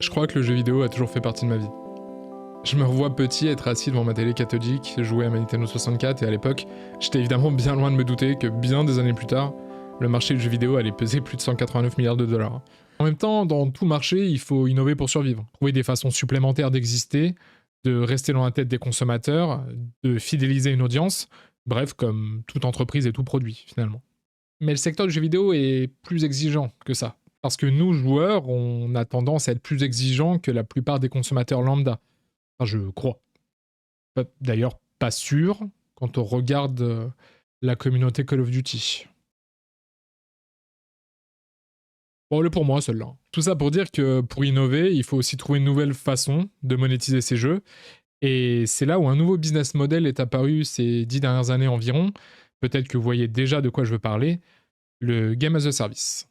Je crois que le jeu vidéo a toujours fait partie de ma vie. Je me revois petit être assis devant ma télé cathodique, jouer à ma Nintendo 64 et à l'époque, j'étais évidemment bien loin de me douter que bien des années plus tard, le marché du jeu vidéo allait peser plus de 189 milliards de dollars. En même temps, dans tout marché, il faut innover pour survivre, trouver des façons supplémentaires d'exister, de rester dans la tête des consommateurs, de fidéliser une audience, bref, comme toute entreprise et tout produit finalement. Mais le secteur du jeu vidéo est plus exigeant que ça. Parce que nous, joueurs, on a tendance à être plus exigeants que la plupart des consommateurs lambda. Enfin, je crois. D'ailleurs, pas sûr quand on regarde la communauté Call of Duty. Bon, le pour moi, celle-là. Tout ça pour dire que pour innover, il faut aussi trouver une nouvelle façon de monétiser ces jeux. Et c'est là où un nouveau business model est apparu ces 10 dernières années environ. Peut-être que vous voyez déjà de quoi je veux parler. Le Game as a Service.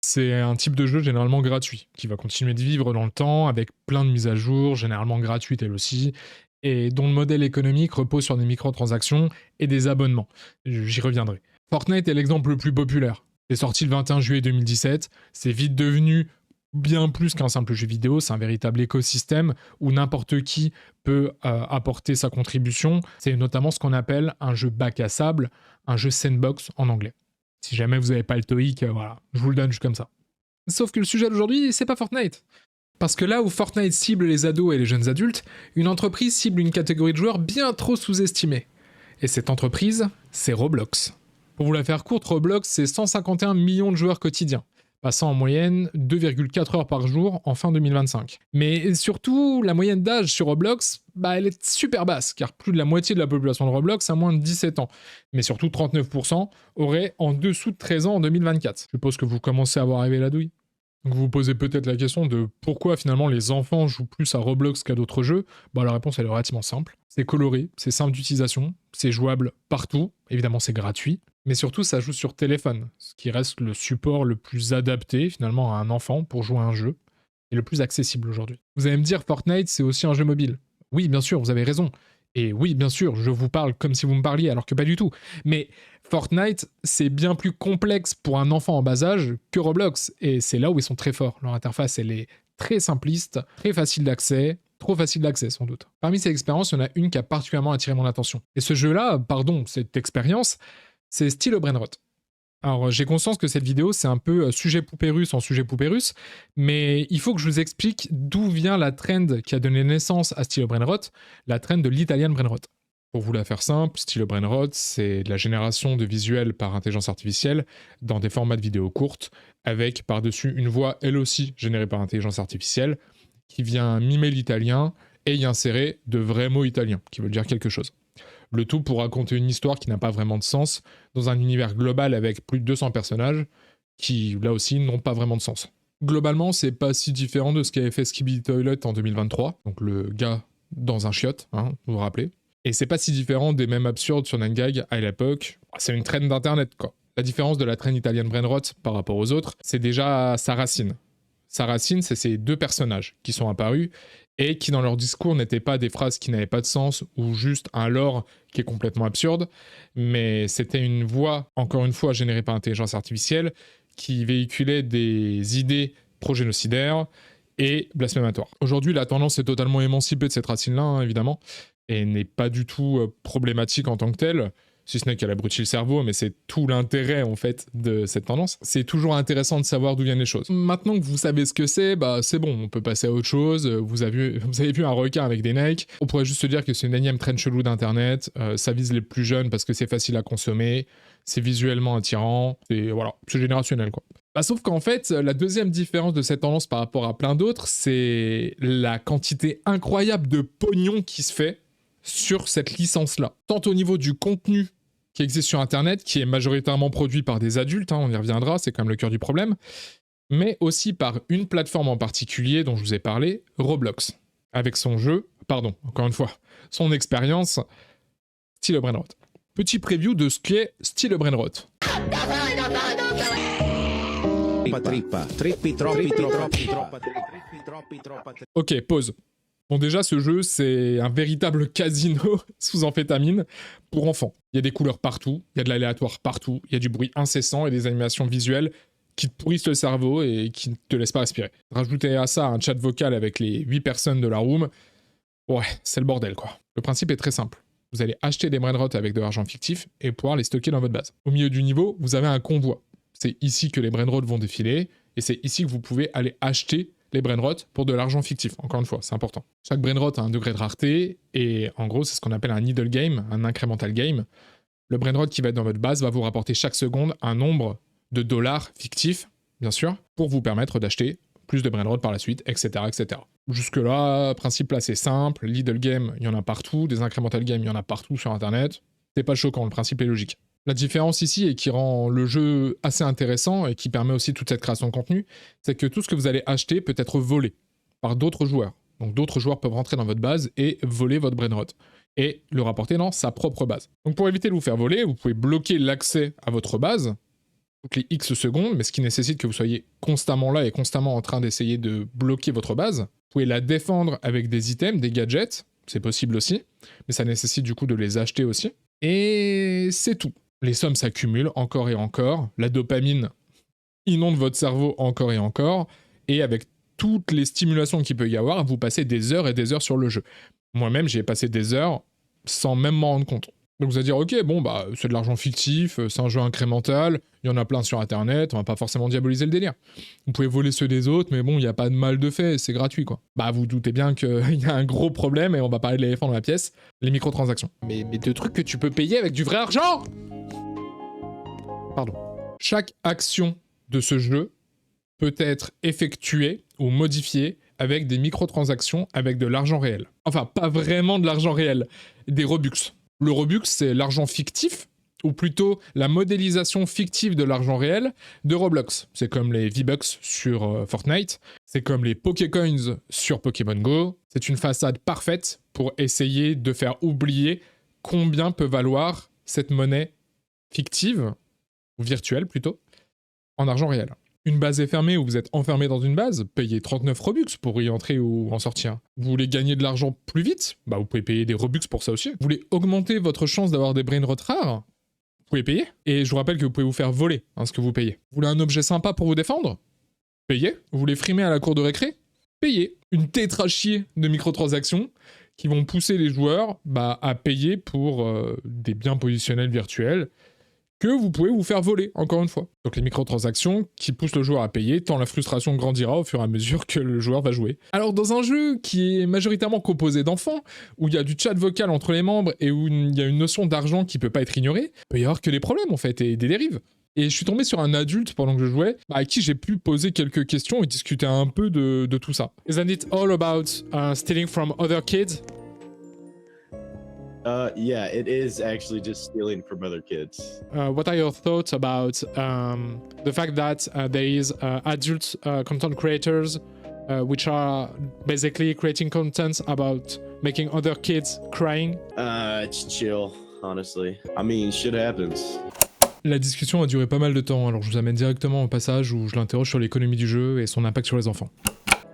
C'est un type de jeu généralement gratuit, qui va continuer de vivre dans le temps, avec plein de mises à jour, généralement gratuites elles aussi, et dont le modèle économique repose sur des microtransactions et des abonnements. J'y reviendrai. Fortnite est l'exemple le plus populaire. C'est sorti le 21 juillet 2017, c'est vite devenu bien plus qu'un simple jeu vidéo, c'est un véritable écosystème où n'importe qui peut apporter sa contribution. C'est notamment ce qu'on appelle un jeu bac à sable, un jeu sandbox en anglais. Si jamais vous n'avez pas le TOEIC, voilà, je vous le donne juste comme ça. Sauf que le sujet d'aujourd'hui, c'est pas Fortnite. Parce que là où Fortnite cible les ados et les jeunes adultes, une entreprise cible une catégorie de joueurs bien trop sous-estimée. Et cette entreprise, c'est Roblox. Pour vous la faire courte, Roblox, c'est 151 millions de joueurs quotidiens, passant en moyenne 2,4 heures par jour en fin 2025. Mais surtout, la moyenne d'âge sur Roblox, elle est super basse, car plus de la moitié de la population de Roblox a moins de 17 ans. Mais surtout, 39% auraient en dessous de 13 ans en 2024. Je suppose que vous commencez à avoir arrivé la douille. Donc vous vous posez peut-être la question de pourquoi finalement les enfants jouent plus à Roblox qu'à d'autres jeux. La réponse elle est relativement simple. C'est coloré, c'est simple d'utilisation, c'est jouable partout, évidemment c'est gratuit, mais surtout ça joue sur téléphone, ce qui reste le support le plus adapté finalement à un enfant pour jouer à un jeu, et le plus accessible aujourd'hui. Vous allez me dire Fortnite c'est aussi un jeu mobile. Oui bien sûr, vous avez raison. Et oui bien sûr, je vous parle comme si vous me parliez alors que pas du tout. Mais Fortnite, c'est bien plus complexe pour un enfant en bas âge que Roblox, et c'est là où ils sont très forts. Leur interface, elle est très simpliste, très facile d'accès, trop facile d'accès sans doute. Parmi ces expériences, il y en a une qui a particulièrement attiré mon attention. Et ce jeu-là, cette expérience, c'est Still a Brainrot. Alors, j'ai conscience que cette vidéo, c'est un peu sujet poupée russe en sujet poupée russe, mais il faut que je vous explique d'où vient la trend qui a donné naissance à Still a Brainrot, la trend de l'Italian Brainrot. Pour vous la faire simple, Still a Brainrot, c'est de la génération de visuels par intelligence artificielle dans des formats de vidéos courtes, avec par-dessus une voix elle aussi générée par intelligence artificielle, qui vient mimer l'italien et y insérer de vrais mots italiens, qui veulent dire quelque chose. Le tout pour raconter une histoire qui n'a pas vraiment de sens, dans un univers global avec plus de 200 personnages, qui là aussi n'ont pas vraiment de sens. Globalement, c'est pas si différent de ce qu'avait fait Skibidi Toilet en 2023, donc le gars dans un chiotte, vous vous rappelez. Et c'est pas si différent des mêmes absurdes sur 9gag à l'époque. C'est une traîne d'internet quoi. La différence de la traîne Italian Brainrot par rapport aux autres, c'est déjà sa racine. Sa racine, c'est ces deux personnages qui sont apparus et qui dans leur discours n'étaient pas des phrases qui n'avaient pas de sens ou juste un lore qui est complètement absurde, mais c'était une voix, encore une fois générée par intelligence artificielle, qui véhiculait des idées pro-génocidaires et blasphématoires. Aujourd'hui, la tendance est totalement émancipée de cette racine-là, évidemment, et n'est pas du tout problématique en tant que telle, si ce n'est qu'elle abrutit le cerveau, mais c'est tout l'intérêt en fait de cette tendance. C'est toujours intéressant de savoir d'où viennent les choses. Maintenant que vous savez ce que c'est bon, on peut passer à autre chose. Vous avez vu un requin avec des Nike. On pourrait juste se dire que c'est une énième traîne chelou d'internet, ça vise les plus jeunes parce que c'est facile à consommer, c'est visuellement attirant, et voilà, c'est générationnel quoi. Sauf qu'en fait, la deuxième différence de cette tendance par rapport à plein d'autres, c'est la quantité incroyable de pognon qui se fait sur cette licence-là. Tant au niveau du contenu qui existe sur Internet, qui est majoritairement produit par des adultes, on y reviendra, c'est quand même le cœur du problème, mais aussi par une plateforme en particulier dont je vous ai parlé, Roblox, avec son jeu, encore une fois, son expérience, Still a Brainrot. Petit preview de ce qu'est Still a Brainrot. Ok, pause. Bon déjà, ce jeu, c'est un véritable casino sous amphétamine pour enfants. Il y a des couleurs partout, il y a de l'aléatoire partout, il y a du bruit incessant et des animations visuelles qui te pourrissent le cerveau et qui ne te laissent pas respirer. Rajouter à ça un chat vocal avec les 8 personnes de la room, ouais, c'est le bordel quoi. Le principe est très simple. Vous allez acheter des brainrots avec de l'argent fictif et pouvoir les stocker dans votre base. Au milieu du niveau, vous avez un convoi. C'est ici que les brainrots vont défiler et c'est ici que vous pouvez aller acheter les brainrots pour de l'argent fictif. Encore une fois, c'est important. Chaque brainrot a un degré de rareté et en gros, c'est ce qu'on appelle un needle game, un incremental game. Le brainrot qui va être dans votre base va vous rapporter chaque seconde un nombre de dollars fictifs, bien sûr, pour vous permettre d'acheter plus de brainrot par la suite, etc., etc. Jusque-là, principe assez simple, needle game, il y en a partout, des incremental games, il y en a partout sur Internet. C'est pas choquant, le principe est logique. La différence ici, et qui rend le jeu assez intéressant, et qui permet aussi toute cette création de contenu, c'est que tout ce que vous allez acheter peut être volé par d'autres joueurs. Donc d'autres joueurs peuvent rentrer dans votre base et voler votre brainrot, et le rapporter dans sa propre base. Donc pour éviter de vous faire voler, vous pouvez bloquer l'accès à votre base, toutes les X secondes, mais ce qui nécessite que vous soyez constamment là et constamment en train d'essayer de bloquer votre base. Vous pouvez la défendre avec des items, des gadgets, c'est possible aussi, mais ça nécessite du coup de les acheter aussi. Et c'est tout. Les sommes s'accumulent encore et encore, la dopamine inonde votre cerveau encore et encore, et avec toutes les stimulations qu'il peut y avoir, vous passez des heures et des heures sur le jeu. Moi-même, j'ai passé des heures sans même m'en rendre compte. Donc vous allez dire, ok, bon, bah, c'est de l'argent fictif, c'est un jeu incrémental, il y en a plein sur Internet, on va pas forcément diaboliser le délire. Vous pouvez voler ceux des autres, mais bon, il n'y a pas de mal de fait, c'est gratuit, quoi. Bah, vous doutez bien qu'il y a un gros problème, et on va parler de l'éléphant dans la pièce, les microtransactions. Mais de trucs que tu peux payer avec du vrai argent! Pardon. Chaque action de ce jeu peut être effectuée ou modifiée avec des microtransactions avec de l'argent réel. Enfin, pas vraiment de l'argent réel, des Robux. Le Robux, c'est l'argent fictif, ou plutôt la modélisation fictive de l'argent réel de Roblox. C'est comme les V-Bucks sur Fortnite, c'est comme les Pokécoins sur Pokémon Go. C'est une façade parfaite pour essayer de faire oublier combien peut valoir cette monnaie fictive, ou virtuelle plutôt, en argent réel. Une base est fermée ou vous êtes enfermé dans une base, payez 39 Robux pour y entrer ou en sortir. Vous voulez gagner de l'argent plus vite? Bah vous pouvez payer des Robux pour ça aussi. Vous voulez augmenter votre chance d'avoir des brainrots rares? Vous pouvez payer. Et je vous rappelle que vous pouvez vous faire voler ce que vous payez. Vous voulez un objet sympa pour vous défendre? Payez. Vous voulez frimer à la cour de récré? Payez. Une tétrachier de microtransactions qui vont pousser les joueurs à payer pour des biens positionnels virtuels que vous pouvez vous faire voler, encore une fois. Donc les microtransactions qui poussent le joueur à payer, tant la frustration grandira au fur et à mesure que le joueur va jouer. Alors dans un jeu qui est majoritairement composé d'enfants, où il y a du chat vocal entre les membres et où il y a une notion d'argent qui peut pas être ignorée, il peut y avoir que des problèmes en fait, et des dérives. Et je suis tombé sur un adulte pendant que je jouais, à qui j'ai pu poser quelques questions et discuter un peu de tout ça. Isn't it all about stealing from other kids? Yeah, it is actually just stealing from other kids. What are your thoughts about the fact that there is adult content creators which are basically creating content about making other kids crying? It's chill, honestly. I mean, shit happens. La discussion a duré pas mal de temps, alors je vous amène directement au passage où je l'interroge sur l'économie du jeu et son impact sur les enfants.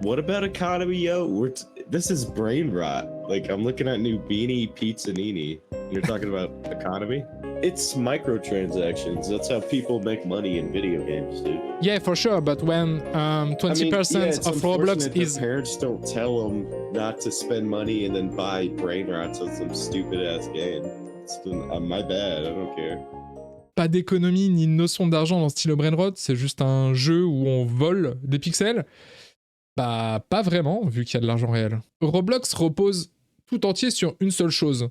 What about economy, yo? This is brain rot. Like, I'm looking at new Beanie Pizzanini. You're talking about economy? It's microtransactions. That's how people make money in video games, dude. Yeah, for sure, but when 20% of Roblox is... Parents don't tell them not to spend money and then buy brain rots on some stupid-ass game. My bad, I don't care. Pas d'économie ni de notion d'argent dans style Brainrot, c'est juste un jeu où on vole des pixels. Bah, pas vraiment, vu qu'il y a de l'argent réel. Roblox repose tout entier sur une seule chose.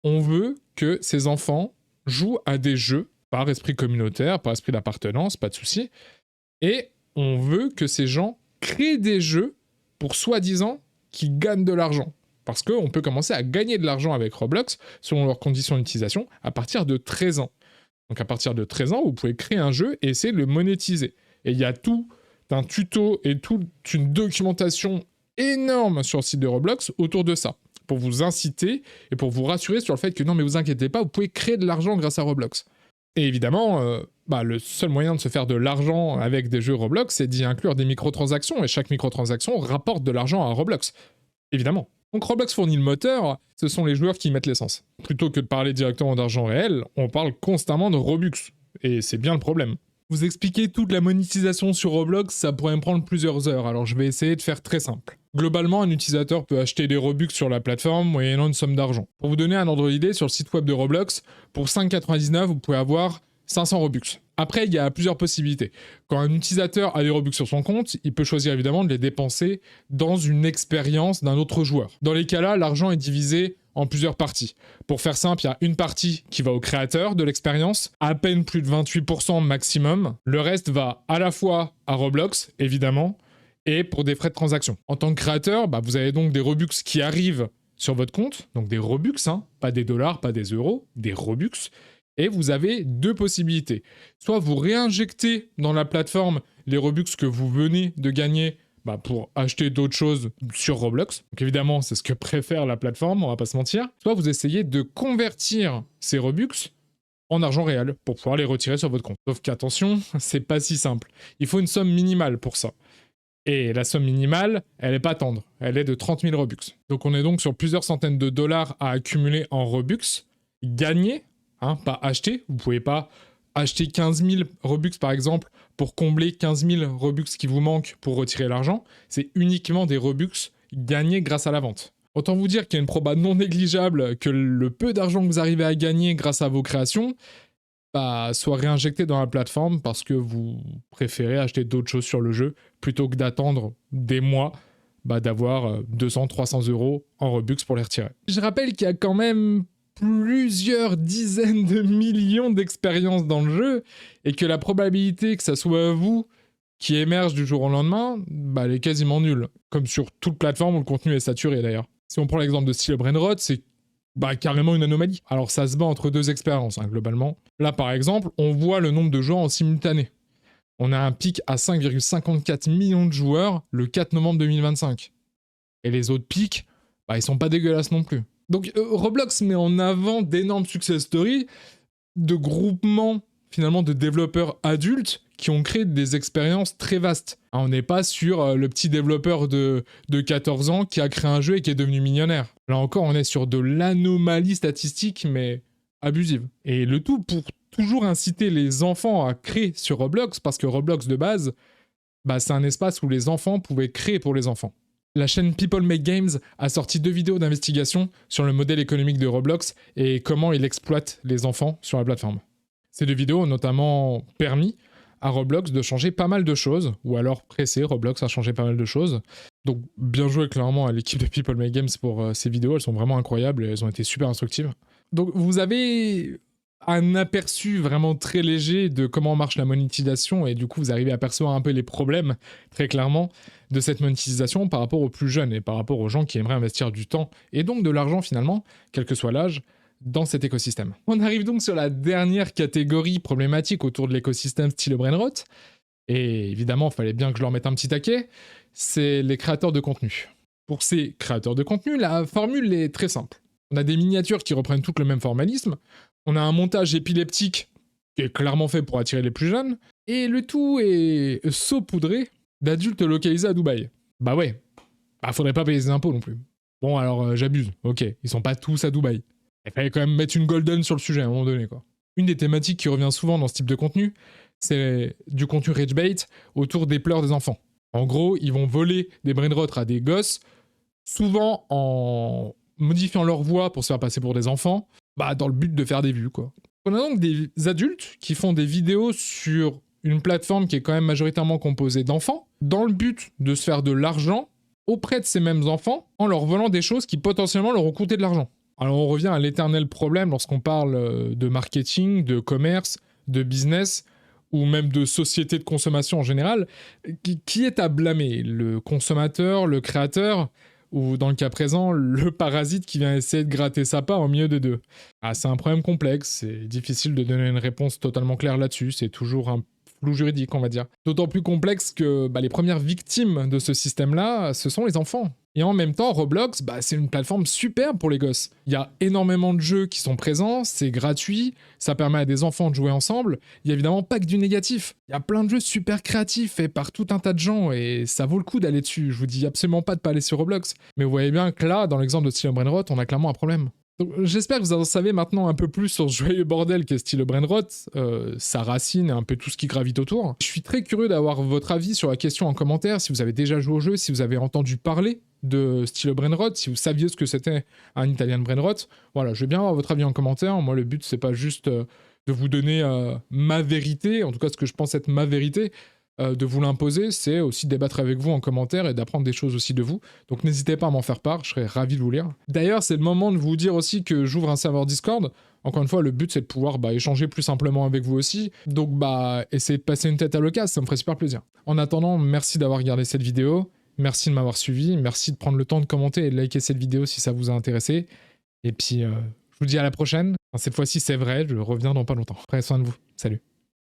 On veut que ces enfants jouent à des jeux, par esprit communautaire, par esprit d'appartenance, pas de souci. Et on veut que ces gens créent des jeux pour soi-disant qui gagnent de l'argent. Parce qu'on peut commencer à gagner de l'argent avec Roblox, selon leurs conditions d'utilisation, à partir de 13 ans. Donc à partir de 13 ans, vous pouvez créer un jeu et essayer de le monétiser. Et il y a tout un tuto et toute une documentation énorme sur le site de Roblox autour de ça, pour vous inciter et pour vous rassurer sur le fait que non mais vous inquiétez pas, vous pouvez créer de l'argent grâce à Roblox. Et évidemment, le seul moyen de se faire de l'argent avec des jeux Roblox, c'est d'y inclure des microtransactions, et chaque microtransaction rapporte de l'argent à Roblox. Évidemment. Donc Roblox fournit le moteur, ce sont les joueurs qui y mettent l'essence. Plutôt que de parler directement d'argent réel, on parle constamment de Robux, et c'est bien le problème. Vous expliquer toute la monétisation sur Roblox, ça pourrait me prendre plusieurs heures, alors je vais essayer de faire très simple. Globalement, un utilisateur peut acheter des Robux sur la plateforme moyennant une somme d'argent. Pour vous donner un ordre d'idée, sur le site web de Roblox, pour 5,99, vous pouvez avoir 500 Robux. Après, il y a plusieurs possibilités. Quand un utilisateur a des Robux sur son compte, il peut choisir évidemment de les dépenser dans une expérience d'un autre joueur. Dans les cas-là, l'argent est divisé en plusieurs parties. Pour faire simple, il y a une partie qui va au créateur de l'expérience, à peine plus de 28% maximum. Le reste va à la fois à Roblox, évidemment, et pour des frais de transaction. En tant que créateur, vous avez donc des Robux qui arrivent sur votre compte, donc des Robux, pas des dollars, pas des euros, des Robux. Et vous avez deux possibilités. Soit vous réinjectez dans la plateforme les Robux que vous venez de gagner pour acheter d'autres choses sur Roblox. Donc évidemment, c'est ce que préfère la plateforme, on va pas se mentir. Soit vous essayez de convertir ces Robux en argent réel pour pouvoir les retirer sur votre compte. Sauf qu'attention, c'est pas si simple. Il faut une somme minimale pour ça. Et la somme minimale, elle est pas tendre. Elle est de 30 000 Robux. Donc on est donc sur plusieurs centaines de dollars à accumuler en Robux, gagnés, pas acheter. Vous pouvez pas acheter 15 000 Robux par exemple pour combler 15 000 Robux qui vous manquent pour retirer l'argent. C'est uniquement des Robux gagnés grâce à la vente. Autant vous dire qu'il y a une proba non négligeable que le peu d'argent que vous arrivez à gagner grâce à vos créations soit réinjecté dans la plateforme parce que vous préférez acheter d'autres choses sur le jeu plutôt que d'attendre des mois d'avoir 200-300 € en Robux pour les retirer. Je rappelle qu'il y a quand même plusieurs dizaines de millions d'expériences dans le jeu et que la probabilité que ça soit vous qui émerge du jour au lendemain, elle est quasiment nulle. Comme sur toute plateforme où le contenu est saturé d'ailleurs. Si on prend l'exemple de Steel Brainrot, c'est carrément une anomalie. Alors ça se bat entre deux expériences, globalement. Là par exemple, on voit le nombre de joueurs en simultané. On a un pic à 5,54 millions de joueurs le 4 novembre 2025. Et les autres pics, ils sont pas dégueulasses non plus. Donc Roblox met en avant d'énormes success stories de groupements finalement de développeurs adultes qui ont créé des expériences très vastes. On n'est pas sur le petit développeur de 14 ans qui a créé un jeu et qui est devenu millionnaire. Là encore, on est sur de l'anomalie statistique, mais abusive. Et le tout pour toujours inciter les enfants à créer sur Roblox, parce que Roblox de base, c'est un espace où les enfants pouvaient créer pour les enfants. La chaîne People Make Games a sorti 2 vidéos d'investigation sur le modèle économique de Roblox et comment il exploite les enfants sur la plateforme. Ces 2 vidéos ont notamment permis à Roblox de changer pas mal de choses, ou alors pressé Roblox à changer pas mal de choses. Donc bien joué clairement à l'équipe de People Make Games pour ces vidéos, elles sont vraiment incroyables et elles ont été super instructives. Donc vous avez un aperçu vraiment très léger de comment marche la monétisation et du coup vous arrivez à percevoir un peu les problèmes très clairement de cette monétisation par rapport aux plus jeunes et par rapport aux gens qui aimeraient investir du temps et donc de l'argent finalement, quel que soit l'âge, dans cet écosystème. On arrive donc sur la dernière catégorie problématique autour de l'écosystème style Brainrot, et évidemment il fallait bien que je leur mette un petit taquet, c'est les créateurs de contenu. Pour ces créateurs de contenu, la formule est très simple. On a des miniatures qui reprennent toutes le même formalisme, on a un montage épileptique qui est clairement fait pour attirer les plus jeunes, et le tout est saupoudré d'adultes localisés à Dubaï. Ouais, faudrait pas payer les impôts non plus. Bon alors j'abuse, ok, ils sont pas tous à Dubaï. Il fallait quand même mettre une golden sur le sujet à un moment donné, quoi. Une des thématiques qui revient souvent dans ce type de contenu, c'est du contenu rage bait autour des pleurs des enfants. En gros, ils vont voler des brainrots à des gosses, souvent en modifiant leur voix pour se faire passer pour des enfants, dans le but de faire des vues, quoi. On a donc des adultes qui font des vidéos sur une plateforme qui est quand même majoritairement composée d'enfants, dans le but de se faire de l'argent auprès de ces mêmes enfants, en leur volant des choses qui potentiellement leur ont coûté de l'argent. Alors on revient à l'éternel problème lorsqu'on parle de marketing, de commerce, de business, ou même de société de consommation en général. Qui est à blâmer ? Le consommateur, le créateur, ou dans le cas présent, le parasite qui vient essayer de gratter sa part au milieu des deux ? C'est un problème complexe, c'est difficile de donner une réponse totalement claire là-dessus, c'est toujours un flou juridique, on va dire. D'autant plus complexe que les premières victimes de ce système-là, ce sont les enfants. Et en même temps, Roblox, c'est une plateforme superbe pour les gosses. Il y a énormément de jeux qui sont présents, c'est gratuit, ça permet à des enfants de jouer ensemble. Il y a évidemment pas que du négatif. Il y a plein de jeux super créatifs faits par tout un tas de gens et ça vaut le coup d'aller dessus. Je vous dis absolument pas de pas aller sur Roblox. Mais vous voyez bien que là, dans l'exemple de Steel Brainrot, on a clairement un problème. Donc, j'espère que vous en savez maintenant un peu plus sur ce joyeux bordel qu'est Style Brainrot, sa racine et un peu tout ce qui gravite autour. Je suis très curieux d'avoir votre avis sur la question en commentaire, si vous avez déjà joué au jeu, si vous avez entendu parler de Style Brainrot, si vous saviez ce que c'était un Italian Brainrot. Voilà, je veux bien avoir votre avis en commentaire. Moi, le but, c'est pas juste de vous donner ma vérité, en tout cas ce que je pense être ma vérité, de vous l'imposer, c'est aussi débattre avec vous en commentaire et d'apprendre des choses aussi de vous. Donc n'hésitez pas à m'en faire part, je serais ravi de vous lire. D'ailleurs, c'est le moment de vous dire aussi que j'ouvre un serveur Discord. Encore une fois, le but c'est de pouvoir échanger plus simplement avec vous aussi. Donc essayez de passer une tête à l'occasion, ça me ferait super plaisir. En attendant, merci d'avoir regardé cette vidéo, merci de m'avoir suivi, merci de prendre le temps de commenter et de liker cette vidéo si ça vous a intéressé. Et puis, je vous dis à la prochaine. Enfin, cette fois-ci, c'est vrai, je reviens dans pas longtemps. Prenez soin de vous. Salut.